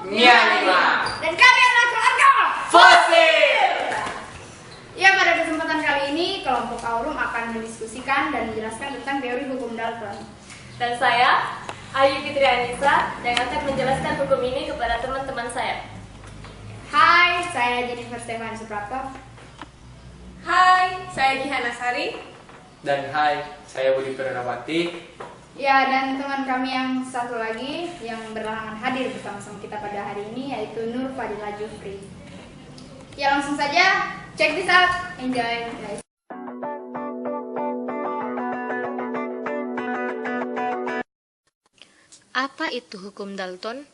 Nia 5. Dan kami adalah keluarga Fosil. Ya, pada kesempatan kali ini kelompok Aurum akan mendiskusikan dan menjelaskan tentang teori hukum Dalton. Dan saya, Ayu Fitri Anissa, yang akan menjelaskan hukum ini kepada teman-teman saya. Hai, saya Jennifer Stefan Suprapto. Hai, saya Gihana Sari. Dan hai, saya Budi Purnawati. Ya, dan teman kami yang satu lagi yang berhalangan hadir bersama-sama kita pada hari ini yaitu Nur Fadila Jufri. Ya, langsung saja, check this out, enjoy guys. Apa itu hukum Dalton?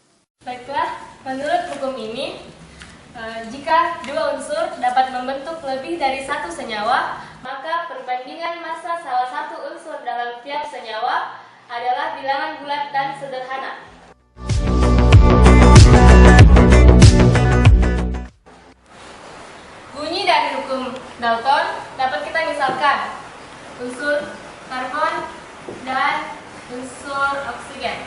Baiklah, menurut hukum ini, jika dua unsur dapat membentuk lebih dari satu senyawa, maka perbandingan massa salah satu unsur dalam tiap senyawa adalah bilangan bulat dan sederhana. Bunyi dari hukum Dalton dapat kita misalkan unsur karbon dan unsur oksigen.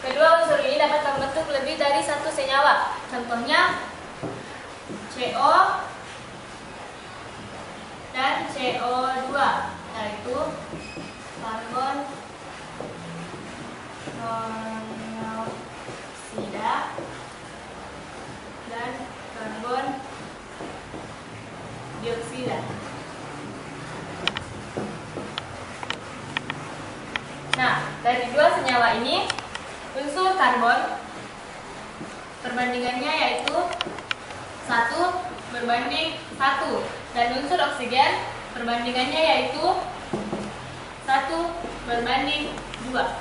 Kedua unsur ini dapat membentuk lebih dari satu senyawa. Contohnya CO dan CO2, yaitu karbon monoksida dan karbon dioksida. Nah, dari dua senyawa ini, unsur karbon perbandingannya yaitu 1:1, dan unsur oksigen perbandingannya yaitu 1:2.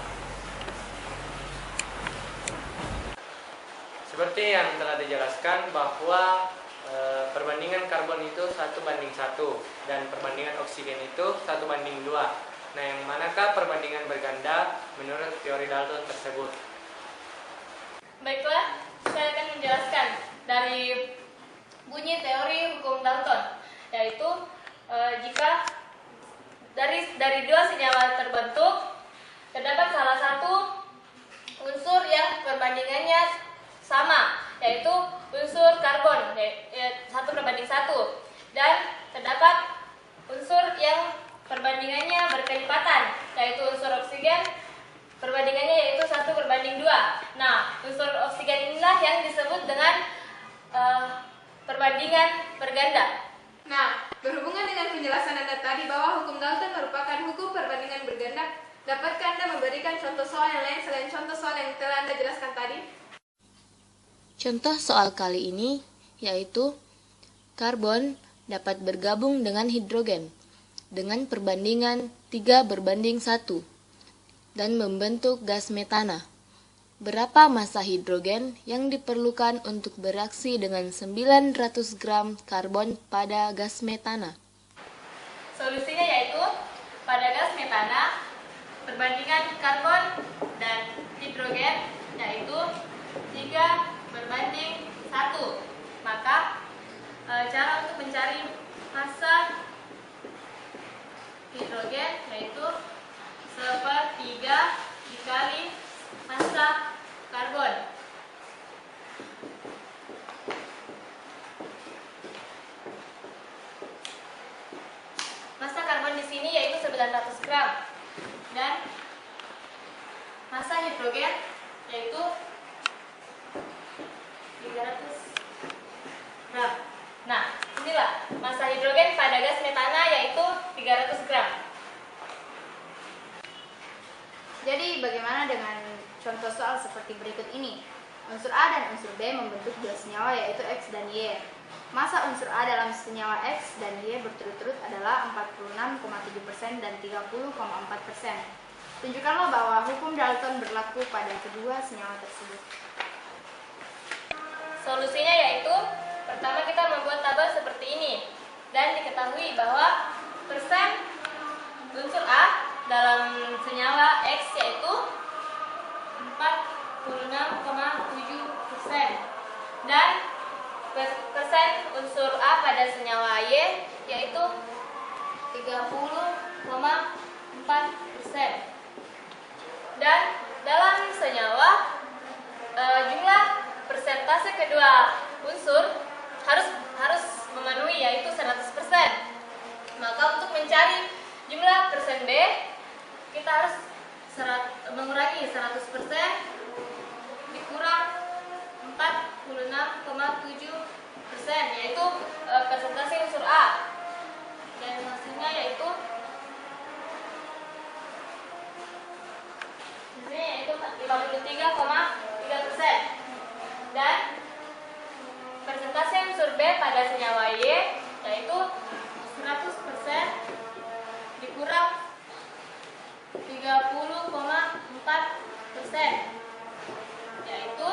Seperti yang telah dijelaskan bahwa perbandingan karbon itu 1:1 dan perbandingan oksigen itu 1:2. Nah, yang manakah perbandingan berganda menurut teori Dalton tersebut? Baiklah, saya akan menjelaskan dari bunyi teori hukum Dalton, yaitu jika dari dua senyawa terbentuk, terdapat salah satu unsur yang perbandingannya sama, yaitu unsur karbon 1:1, dan terdapat unsur yang perbandingannya berkelipatan, yaitu unsur oksigen perbandingannya yaitu 1:2. Nah, unsur oksigen inilah yang disebut dengan perbandingan berganda. Nah, berhubungan dengan penjelasan Anda tadi bahwa hukum Dalton merupakan hukum perbandingan berganda, dapatkah Anda memberikan contoh soal yang lain selain contoh soal yang telah Anda jelaskan tadi? Contoh soal kali ini yaitu karbon dapat bergabung dengan hidrogen dengan perbandingan 3:1 dan membentuk gas metana. Berapa massa hidrogen yang diperlukan untuk bereaksi dengan 900 gram karbon pada gas metana? Solusinya yaitu pada gas metana perbandingan karbon dan hidrogen yaitu 3:1. Maka cara untuk mencari massa hidrogen yaitu 1/3 dikali massa karbon. Massa karbon di sini yaitu 900 gram dan massa hidrogen yaitu 300 gram. Nah, inilah massa hidrogen pada gas metana yaitu 300 gram. Jadi, bagaimana dengan contoh soal seperti berikut ini? Unsur A dan unsur B membentuk dua senyawa yaitu X dan Y. Massa unsur A dalam senyawa X dan Y berturut-turut adalah 46,7% dan 30,4%. Tunjukkanlah bahwa hukum Dalton berlaku pada kedua senyawa tersebut. Solusinya yaitu pertama kita membuat tabel seperti ini, dan diketahui bahwa persen unsur A dalam senyawa X yaitu 46,7% dan persen unsur A pada senyawa Y yaitu 30,4%. Dan dalam senyawa jumlah persen persentase kedua unsur harus memenuhi, yaitu 100%. Maka untuk mencari jumlah persen B, kita harus mengurangi 100% dikurang 46,7%, yaitu persentase unsur A. Dan hasilnya yaitu 53,3%. Dan persentase unsur B pada senyawa Y yaitu 100% dikurang 30,4%, yaitu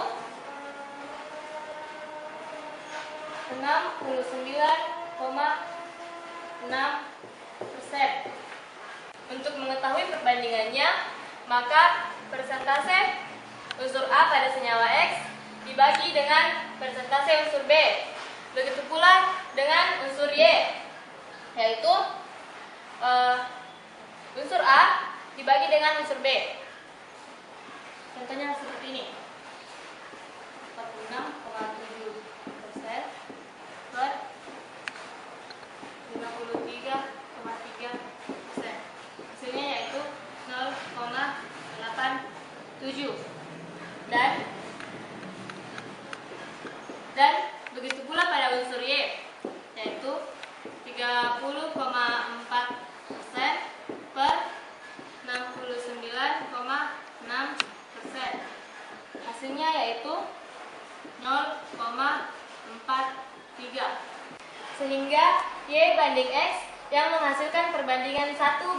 69,6%. Untuk mengetahui perbandingannya, maka persentase unsur A pada senyawa X dibagi dengan persentase unsur B. Begitu pula dengan unsur Y, yaitu unsur A dibagi dengan unsur B. Contohnya seperti ini. 46,7% per 53,3%. Hasilnya yaitu 0,87. Dan begitu pula pada unsur Y, yaitu 30,4% per 69,6%. Hasilnya yaitu 0,43. Sehingga Y banding X yang menghasilkan perbandingan 1:2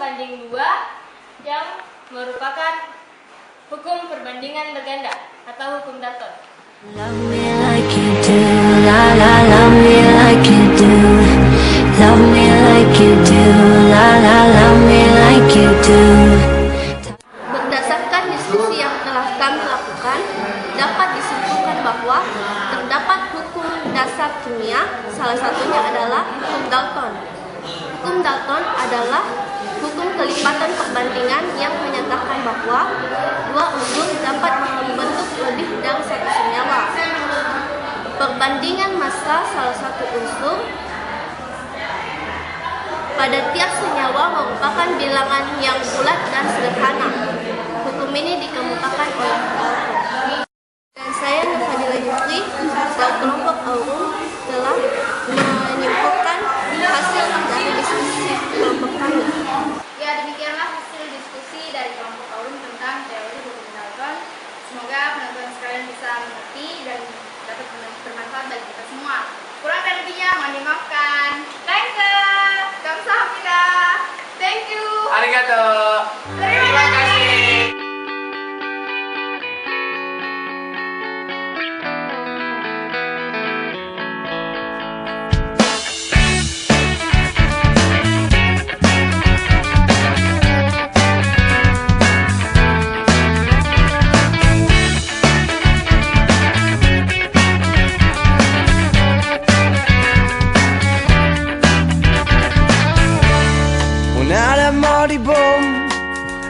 yang merupakan hukum perbandingan berganda atau hukum Dalton. Love me like you do, la la, love me like you do. Love me like you do, la la, love me like you do. Berdasarkan diskusi yang telah kami lakukan, dapat disimpulkan bahwa terdapat hukum dasar kimia, salah satunya adalah hukum Dalton. Hukum Dalton adalah hukum kelipatan perbandingan yang menyatakan bahwa dua unsur dapat membentuk lebih dari satu senyawa. Perbandingan massa salah satu unsur pada tiap senyawa merupakan bilangan yang bulat dan sederhana. Hukum ini dikemukakan oleh Dalton. Dan saya, Nurfadila Yusri, dari kelompok Aurum, telah menyimpulkan hasil dari diskusi kelompok kami. Ya, demikianlah hasil diskusi dari kelompok Aurum tentang teori hukum Dalton. Semoga penonton sekalian bisa mengerti dan dapat bermanfaat bagi kita semua. Kurang dan lebihnya mohon dimaafkan. Thank you. Kamsahamnida. Thank you. Arigato. Terima kasih.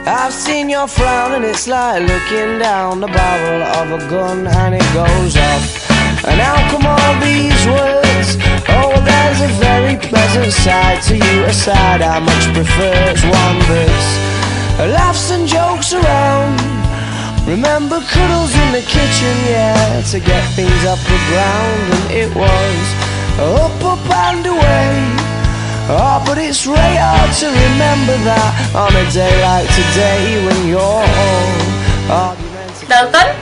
I've seen your frown and it's like looking down the barrel of a gun and it goes off. And how come all these words? Oh, well, there's a very pleasant side to you, a side I much prefer. It's one that's laughs and jokes around. Remember cuddles in the kitchen, yeah, to get things off the ground. And it was up, up and away. Oh, but it's really hard to remember that on a day like today when you're all argumentative. Dalton?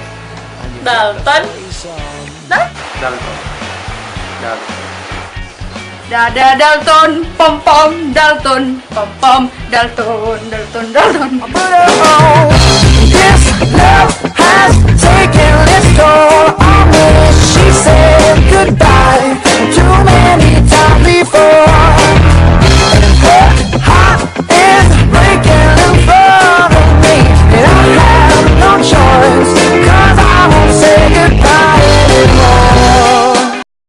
Dalton? Dada Dalton, pom pom Dalton, pom pom Dalton, Dalton, Dalton. This love has taken its toll.